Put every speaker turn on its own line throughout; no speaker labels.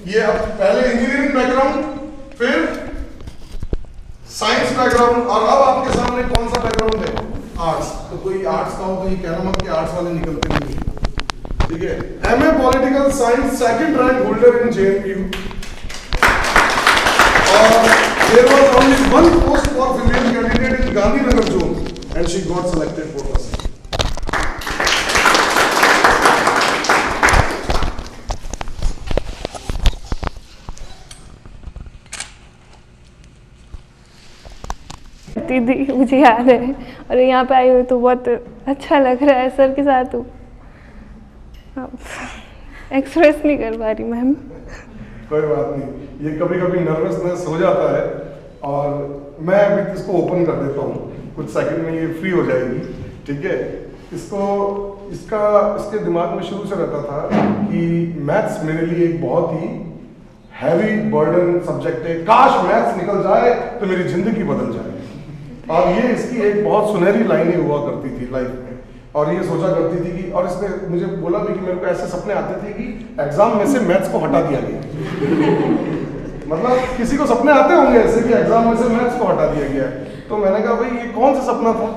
ये अब पहले इंजीनियरिंग बैकग्राउंड, फिर साइंस बैकग्राउंड, और अब आपके सामने कौन सा बैकग्राउंड है? आर्ट्स। तो कोई आर्ट्स का हो तो ये कहना मत कि आर्ट्स वाले निकलते नहीं है, ठीक है। MA political science, second rank holder in JNU, और there was only one post for female candidate in Gandhinagar zone and she got selected for us.
दीदी मुझे याद है, और यहाँ पे आई हुई तो बहुत अच्छा लग रहा है। सर के साथ हूँ, एक्सप्रेस नहीं कर पा रही मैम।
कोई बात नहीं, ये कभी कभी नर्वसनेस हो जाता है, और मैं अभी इसको ओपन कर देता हूँ, कुछ सेकंड में ये फ्री हो जाएगी, ठीक है। इसके दिमाग में शुरू से रहता था कि मैथ्स मेरे लिए एक बहुत ही हैवी बर्डन सब्जेक्ट है, काश मैथ्स निकल जाए तो मेरी जिंदगी बदल जाए। और ये इसकी एक बहुत सुनहरी लाइनें हुआ करती थी लाइफ में, और ये सोचा करती थी कि, और इसने मुझे बोला भी कि मेरे को ऐसे सपने आते थे कि एग्जाम में से मैथ्स को हटा दिया गया। मतलब किसी को सपने आते होंगे ऐसे कि एग्जाम में से मैथ्स को हटा दिया गया है। तो मैंने कहा भाई ये कौन सा सपना था?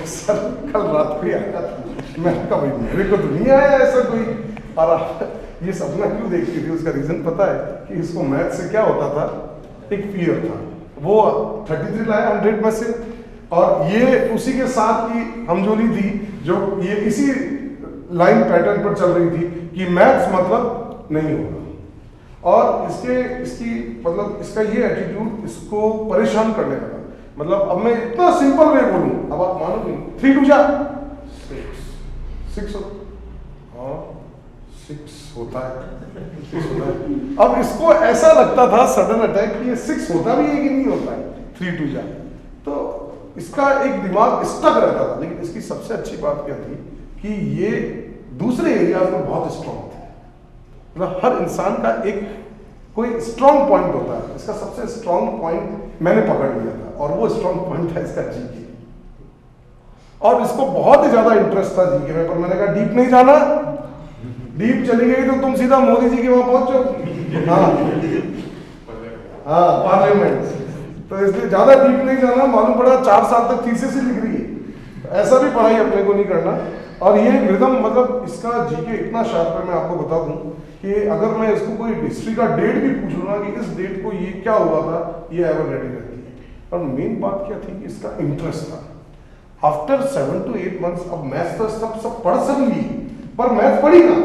सर कल रात को आया था। मैंने कहा भाई मेरे को तो नहीं आया ऐसा कोई, और ये सपना क्यों देखती थी उसका रीजन पता है कि इसको मैथ से क्या होता था, एक फियर था। वो 33 लाया 100 में से, और ये उसी के साथ की हमजोली थी जो ये इसी लाइन पैटर्न पर चल रही थी कि मैथ्स मतलब नहीं होगा। और इसकी मतलब इसका ये एटीट्यूड इसको परेशान करने लगा। मतलब अब मैं इतना सिंपल वे बोलूं, अब आप मानोगे 3 2 जा 6 हाँ 6 होता है 6 होता है। अब इसको ऐसा लगता था सडन अटैक कि ये 6 होता भी है कि नहीं होता है 3 2 जा। तो इसका एक दिमाग स्टक रहता था। लेकिन इसकी सबसे अच्छी बात क्या थी कि ये दूसरे एरियाज में बहुत स्ट्रांग थे। मतलब हर इंसान का एक कोई स्ट्रांग पॉइंट होता है, इसका सबसे स्ट्रांग पॉइंट मैंने पकड़ लिया था, और वो स्ट्रांग पॉइंट था इसका जीके। और इसको बहुत ही ज्यादा इंटरेस्ट था जीके में, पर मैंने कहा डीप नहीं जाना, डीप चली गई तो तुम सीधा मोदी जी के वहां पहुंचो। हाँ पार्लियामेंट, तो इसलिए ज्यादा डीप नहीं जाना। मालूम पड़ा 4 साल तक थीसिस ही लिख रही है। ऐसा भी पढ़ाई अपने को नहीं करना। और ये रिदम मतलब इसका जीके इतना शार्प है, मैं आपको बता दूं कि अगर मैं इसको कोई हिस्ट्री का डेट भी पूछ लूँ ना कि इस डेट को ये क्या हुआ था, ये एवर रेडी रहती है। और मेन बात क्या थी कि इसका इंटरेस्ट था। आफ्टर 7 to 8 months अब मैथ्स तो सब पढ़ सब ली, पर मैथ्स पढ़ी ना।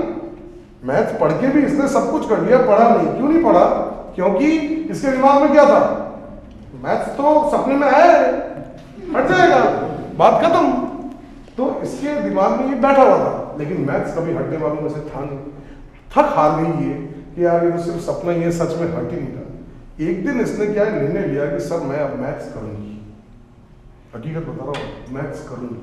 मैथ्स पढ़ के भी इसने सब कुछ कर लिया, पढ़ा नहीं। क्यों नहीं पढ़ा? क्योंकि इसके दिमाग में क्या था, मैथ्स तो सपने में है, हट जाएगा, बात खत्म। तो इसके दिमाग में ये बैठा हुआ था, लेकिन मैथ्स कभी हटने वालों में से था नहीं। थक हार गई ये कि यार ये तो सिर्फ सपना ही है, सच में हट ही नहीं रहा। एक दिन इसने क्या निर्णय लिया कि सर मैं अब मैथ्स करूंगी, हकीकत बता रहा हूँ, मैथ्स करूंगी।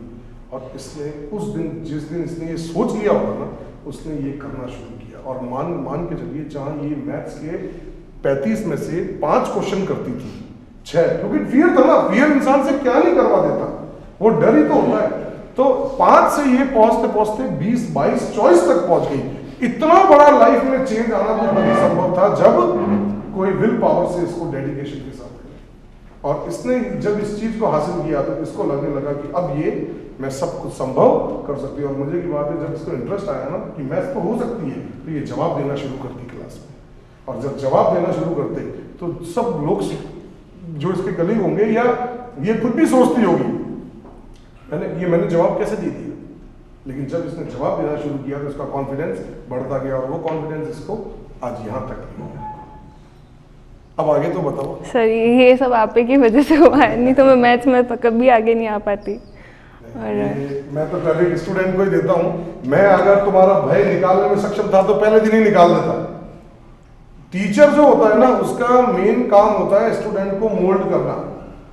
और इसने उस दिन, जिस दिन इसने ये सोच लिया होगा ना, उसने ये करना शुरू किया। और मान के चलिए, जहाँ ये मैथ्स के 35 में से 5 क्वेश्चन करती थी, 6, क्योंकि फियर था ना, फियर इंसान से क्या नहीं करवा देता, वो डर ही तो होता है। तो 5 से ये पहुंचते पहुंचते 20 22 24 तक पहुंच गई। इतना बड़ा लाइफ में चेंज आना तो तभी संभव था जब कोई विल पावर से इसको डेडिकेशन के साथ। और इसने जब इस चीज को हासिल किया तो इसको लगने लगा कि अब ये मैं सब कुछ संभव कर सकती हूँ। और मुझे की बात है, जब इसको इंटरेस्ट आया ना कि मैथ्स तो हो सकती है, तो ये जवाब देना शुरू करती क्लास में। और जब जवाब देना शुरू करते तो सब लोग जो इसके कलीग होंगे या ये खुद भी सोचती होगी मैंने जवाब कैसे दे दिया। लेकिन जब इसने जवाब देना शुरू किया तो इसका कॉन्फिडेंस बढ़ता गया, और वो कॉन्फिडेंस इसको आज यहाँ तक ले गया। अब आगे तो बताओ
सर, ये सब आप की वजह से हुआ है, नहीं तो मैं मैथ्स में कभी आगे नहीं आ पाती। और
मैं तो क्रेडिट स्टूडेंट को ही देता हूँ। मैं अगर तुम्हारा भय निकालने में सक्षम था तो पहले दिन ही निकाल देता। टीचर जो होता है ना, उसका मेन काम होता है स्टूडेंट को मोल्ड करना,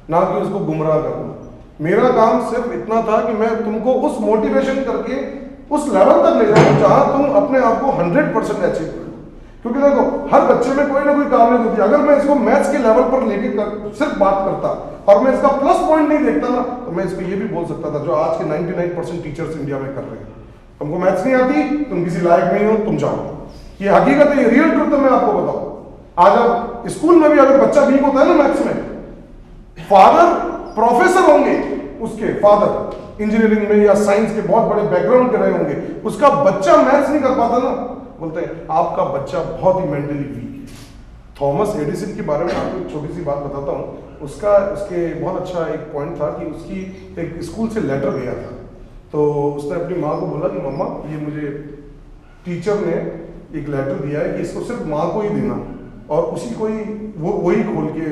ना कि उसको गुमराह करना। मेरा काम सिर्फ इतना था कि मैं तुमको उस मोटिवेशन करके उस लेवल तक ले जाऊं जहां तुम अपने आप को 100% अचीव करो। क्योंकि देखो, हर बच्चे में कोई ना कोई काबिलियत होती है। अगर मैं इसको मैथ्स के लेवल पर लेके सिर्फ बात करता और मैं इसका प्लस पॉइंट नहीं देखता ना, तो मैं इसको ये भी बोल सकता था जो आज के 99% टीचर्स इंडिया में कर रहे हैं, तुमको मैथ्स नहीं आती, तुम किसी लायक नहीं हो, तुम जाओ। ये हकीकत है, ये रियल ट्रुथ है, मैं आपको बताऊं। आज आप स्कूल में भी अगर बच्चा वीक होता है ना मैथ्स में, फादर प्रोफेसर होंगे, उसके फादर इंजीनियरिंग में या साइंस के बहुत बड़े बैकग्राउंड के रहे होंगे, उसका बच्चा मैथ्स नहीं कर पाता ना, बोलते हैं आपका बच्चा बहुत ही मेंटली वीक है। थॉमस एडिसन के बारे में आपको एक छोटी सी बात बताता हूँ। उसके बहुत अच्छा एक पॉइंट था कि उसकी एक स्कूल से लेटर गया था, तो उसने अपनी माँ को बोला कि मम्मा ये मुझे टीचर ने एक लेटर दिया है कि इसको सिर्फ माँ को ही देना और उसी को ही वही खोल के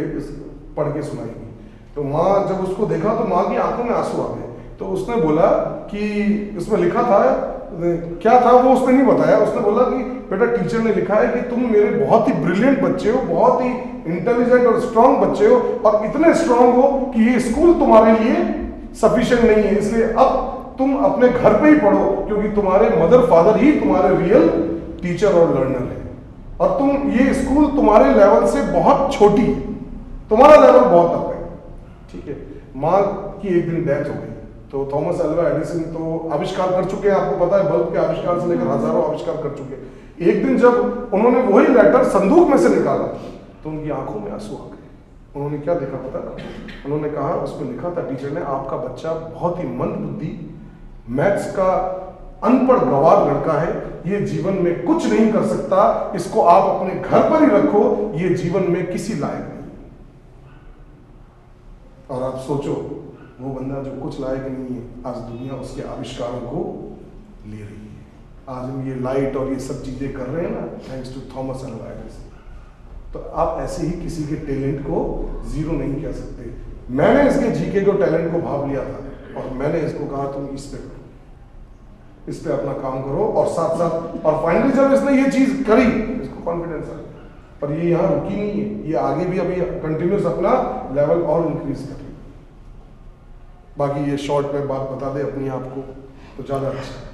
पढ़ के सुनाएगी। तो माँ जब उसको देखा तो माँ की आंखों में आंसू आ गए। तो उसने बोला कि उसमें लिखा था, क्या था वो उसने नहीं बताया, उसने बोला कि बेटा टीचर ने लिखा है कि तुम मेरे बहुत ही ब्रिलियंट बच्चे हो, बहुत ही इंटेलिजेंट और स्ट्रांग बच्चे हो, और इतने स्ट्रांग हो कि ये स्कूल तुम्हारे लिए सफिशिएंट नहीं है, इसलिए अब तुम अपने घर पे ही पढ़ो, क्योंकि तुम्हारे मदर फादर ही तुम्हारे रियल टीचर और लर्नर है, और तुम ये स्कूल तुम्हारे लेवल से बहुत छोटी है, तुम्हारा लेवल बहुत अप है। ठीक है, माँ की एक दिन डेथ हो गई। तो थॉमस अल्वा एडिसन तो आविष्कार कर चुके हैं, आपको पता है, बल्ब के आविष्कार से लेकर हजारों आविष्कार कर चुके हैं। एक दिन जब उन्होंने वही लेटर संदूक में से निकाला तो उनकी आंखों में आंसू आ गए। उन्होंने क्या देखा पता है? उन्होंने कहा, उसमें लिखा था टीचर ने, आपका बच्चा बहुत ही मंद बुद्धि, मैथ्स का अनपढ़ गंवार लड़का है, ये जीवन में कुछ नहीं कर सकता, इसको आप अपने घर पर ही रखो, ये जीवन में किसी लायक नहीं। और आप सोचो, वो बंदा जो कुछ लायक नहीं है, आज दुनिया उसके आविष्कारों को ले रही है। आज हम ये लाइट और ये सब चीजें कर रहे हैं ना, thanks to Thomas Alva Edison. तो आप ऐसे ही किसी के टैलेंट को जीरो नहीं कह सकते। मैंने इसके जीके को टैलेंट को भाप लिया था और मैंने इसको कहा तुम इस पे करो, इस पे अपना काम करो, और साथ साथ, और फाइनली जब इसने ये चीज करी, इसको कॉन्फिडेंस आ गया, पर ये यहाँ रुकी नहीं है, ये आगे भी अभी कंटिन्यूस अपना लेवल और इंक्रीज कर रही है। बाकी ये शॉर्ट में बात बता दे अपनी आपको तो ज़्यादा अच्छा।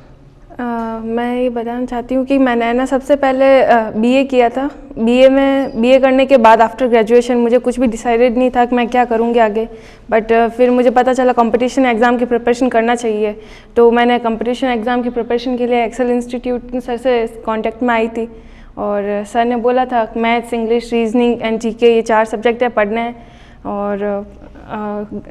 मैं ये बताना चाहती हूँ कि मैंने ना सबसे पहले बीए किया था। बीए करने के बाद आफ्टर ग्रेजुएशन मुझे कुछ भी डिसाइडेड नहीं था कि मैं क्या करूँगी आगे, बट फिर मुझे पता चला कंपटीशन एग्ज़ाम की प्रिपरेशन करना चाहिए। तो मैंने कंपटीशन एग्ज़ाम की प्रिपरेशन के लिए एक्सेल इंस्टीट्यूट सर से कांटेक्ट में आई थी, और सर ने बोला था maths, English, reasoning and GK, ये 4 सब्जेक्ट है पढ़ने हैं, और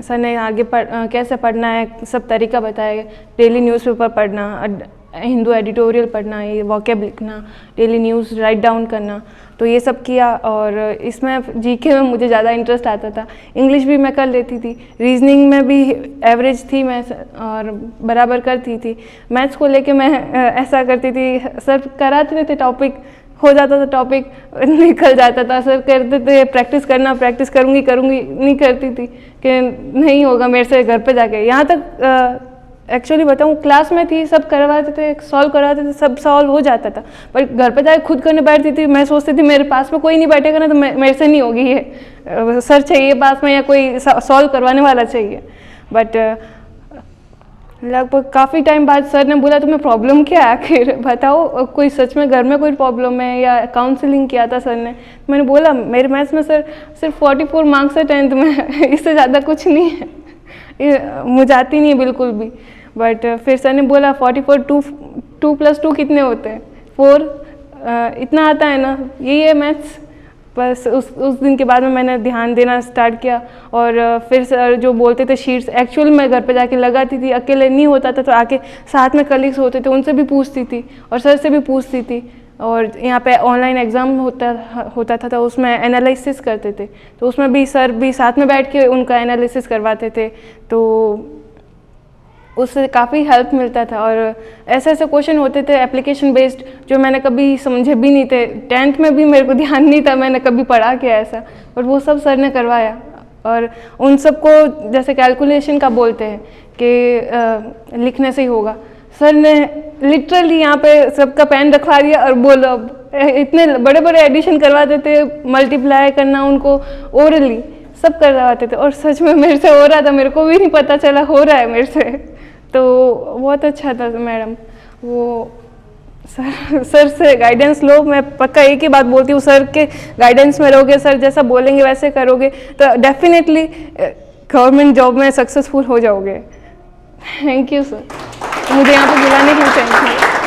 सर ने आगे कैसे पढ़ना है सब तरीका बताया। डेली न्यूज़पेपर पढ़ना, हिंदू एडिटोरियल पढ़ना, ये वॉकेब लिखना, डेली न्यूज़ राइट डाउन करना, तो ये सब किया। और इसमें जीके में मुझे ज़्यादा इंटरेस्ट आता था। इंग्लिश भी मैं कर लेती थी, रीजनिंग में भी एवरेज थी मैं और बराबर करती थी। मैथ्स को लेके मैं ऐसा करती थी, सर कराते थे टॉपिक, हो जाता था टॉपिक, निकल जाता था, सर कहते थे प्रैक्टिस करना, प्रैक्टिस करूँगी, नहीं करती थी कि नहीं होगा मेरे से घर पे जाके। यहाँ तक एक्चुअली बताऊँ, क्लास में थी, सब करवाते थे, सॉल्व करवाते थे, सब सॉल्व हो जाता था, पर घर पे जाके खुद करने बैठती थी। मैं सोचती थी मेरे पास में कोई नहीं बैठेगा ना तो मेरे से नहीं होगी, ये सर चाहिए पास में या कोई सॉल्व करवाने वाला चाहिए। बट लगभग काफ़ी टाइम बाद सर ने बोला तुम्हें प्रॉब्लम क्या है, आखिर बताओ, कोई सच में घर में कोई प्रॉब्लम है, या काउंसलिंग किया था सर ने। मैंने बोला मेरे मैथ्स में सर सिर्फ 44 मार्क्स है 10th में, इससे ज़्यादा कुछ नहीं है, मुझे आती नहीं है बिल्कुल भी। बट फिर सर ने बोला 44, 2 + 2 कितने होते हैं, 4, इतना आता है ना, यही है मैथ्स। बस उस दिन के बाद में मैंने ध्यान देना स्टार्ट किया। और फिर सर जो बोलते थे शीट्स, एक्चुअल मैं घर पे जाके लगाती थी, अकेले नहीं होता था तो आके साथ में कलीग्स होते थे उनसे भी पूछती थी और सर से भी पूछती थी। और यहाँ पे ऑनलाइन एग्ज़ाम होता था तो उसमें एनालिसिस करते थे, तो उसमें भी सर भी साथ में बैठ के उनका एनालिसिस करवाते थे, तो उससे काफ़ी हेल्प मिलता था। और ऐसे ऐसे क्वेश्चन होते थे एप्लीकेशन बेस्ड जो मैंने कभी समझे भी नहीं थे। 10th में भी मेरे को ध्यान नहीं था मैंने कभी पढ़ा क्या ऐसा, बट वो सब सर ने करवाया। और उन सबको जैसे कैलकुलेशन का बोलते हैं कि लिखने से ही होगा, सर ने लिटरली यहाँ पे सबका पेन रखवा दिया और बोलो, अब इतने बड़े बड़े एडिशन करवाते थे, मल्टीप्लाई करना उनको ओरली सब करवाते थे, और सच में मेरे से हो रहा था, मेरे को भी नहीं पता चला हो रहा है मेरे से। तो बहुत अच्छा था मैडम वो। सर से गाइडेंस लो, मैं पक्का एक ही बात बोलती हूँ, सर के गाइडेंस में रहोगे, सर जैसा बोलेंगे वैसे करोगे तो डेफिनेटली गवर्नमेंट जॉब में सक्सेसफुल हो जाओगे। थैंक यू सर, मुझे यहाँ पे बुलाने के लिए थैंक यू।